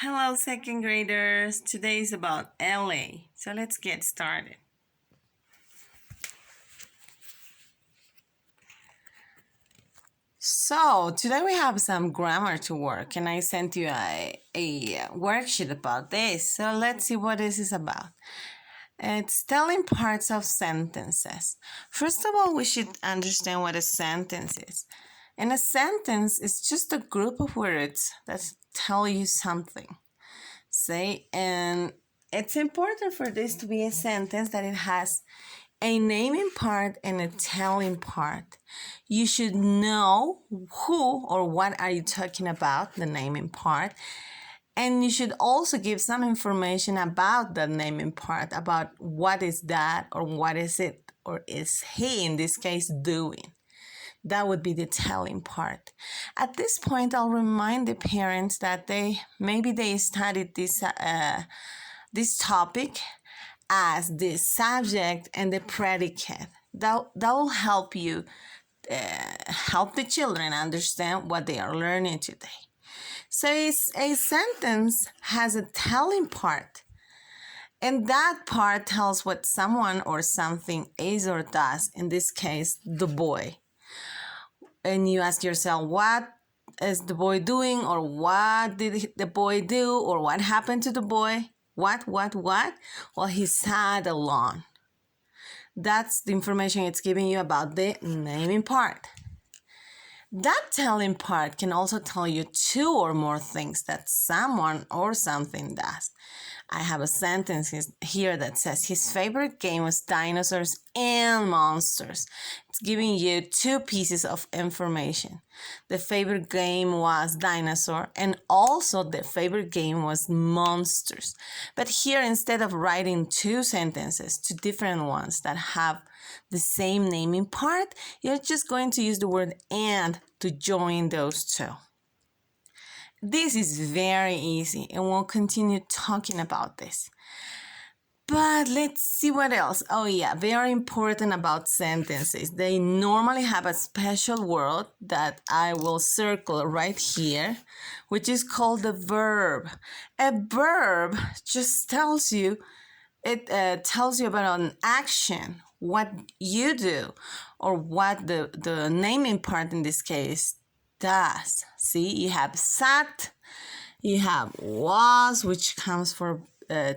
Hello, second graders. Today is about LA. So let's get started. So today we have some grammar to work, and I sent you a worksheet about this. So let's see what this is about. It's telling parts of sentences. First of all, we should understand what a sentence is. And a sentence is just a group of words that tell you something. And it's important for this to be a sentence that it has a naming part and a telling part. You should know who or what are you talking about, the naming part. And you should also give some information about the naming part, about what is that or what is it or is he, in this case, doing. That would be the telling part. At this point, I'll remind the parents that they studied this topic as the subject and the predicate. That will help you help the children understand what they are learning today. So a sentence has a telling part, and that part tells what someone or something is or does, in this case, the boy. And you ask yourself, what is the boy doing, or what did the boy do, or what happened to the boy? What? Well, he sat alone. That's the information it's giving you about the naming part. That telling part can also tell you two or more things that someone or something does. I have a sentence here that says his favorite game was dinosaurs and monsters. It's giving you two pieces of information. The favorite game was dinosaur, and also the favorite game was monsters. But here, instead of writing two sentences, two different ones that have the same naming part, you're just going to use the word and to join those two. This is very easy, and we'll continue talking about this. But let's see what else. Oh yeah, very important about sentences. They normally have a special word that I will circle right here, which is called the verb. A verb just tells you about an action, what you do, or what the naming part in this case does. See, you have sat, you have was, which comes for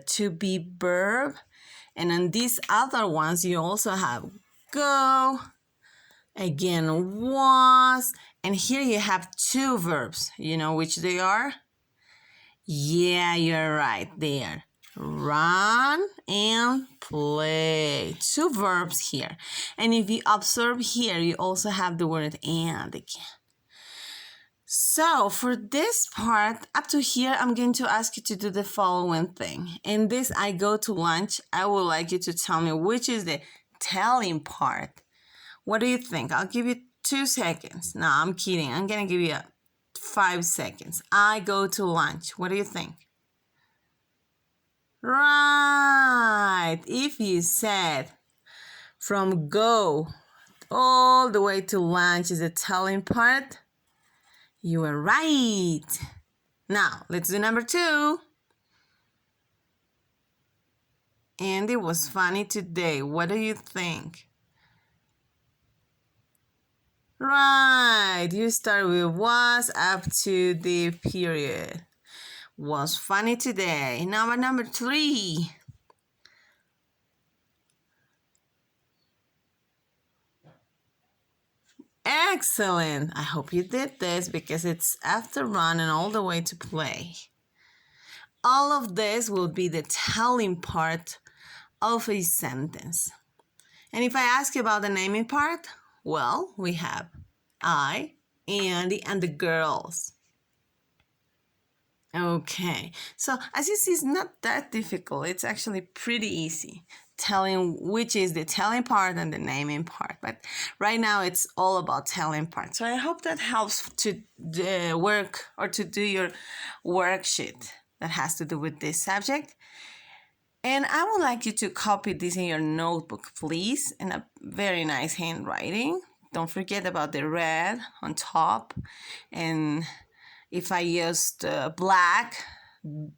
to be verb, and on these other ones you also have go, again was, and here you have two verbs. You know which they are? Yeah, you're right, they are run and play. Two verbs here. And if you observe here, you also have the word and again. So for this part, up to here, I'm going to ask you to do the following thing. In this, I go to lunch. I would like you to tell me which is the telling part. What do you think? I'll give you 2 seconds. No, I'm kidding. I'm going to give you 5 seconds. I go to lunch. What do you think? Right. If you said from go all the way to lunch is the telling part, you were right. Now, let's do number 2. And it was funny today. What do you think? Right. You start with was up to the period. Was funny today. Now, number 3. Excellent. I hope you did this because it's after run and all the way to play. All of this will be the telling part of a sentence. And if I ask you about the naming part, well, we have I, Andy, and the girls. Okay, so as you see, it's not that difficult. It's actually pretty easy telling which is the telling part and the naming part. But right now, it's all about telling part. So I hope that helps to work or to do your worksheet that has to do with this subject. And I would like you to copy this in your notebook, please, in a very nice handwriting. Don't forget about the red on top. And if I used black,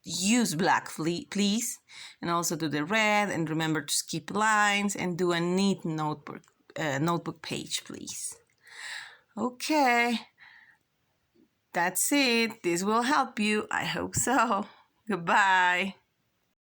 use black, please. And also do the red, and remember to skip lines and do a neat notebook page, please. Okay, that's it. This will help you. I hope so. Goodbye.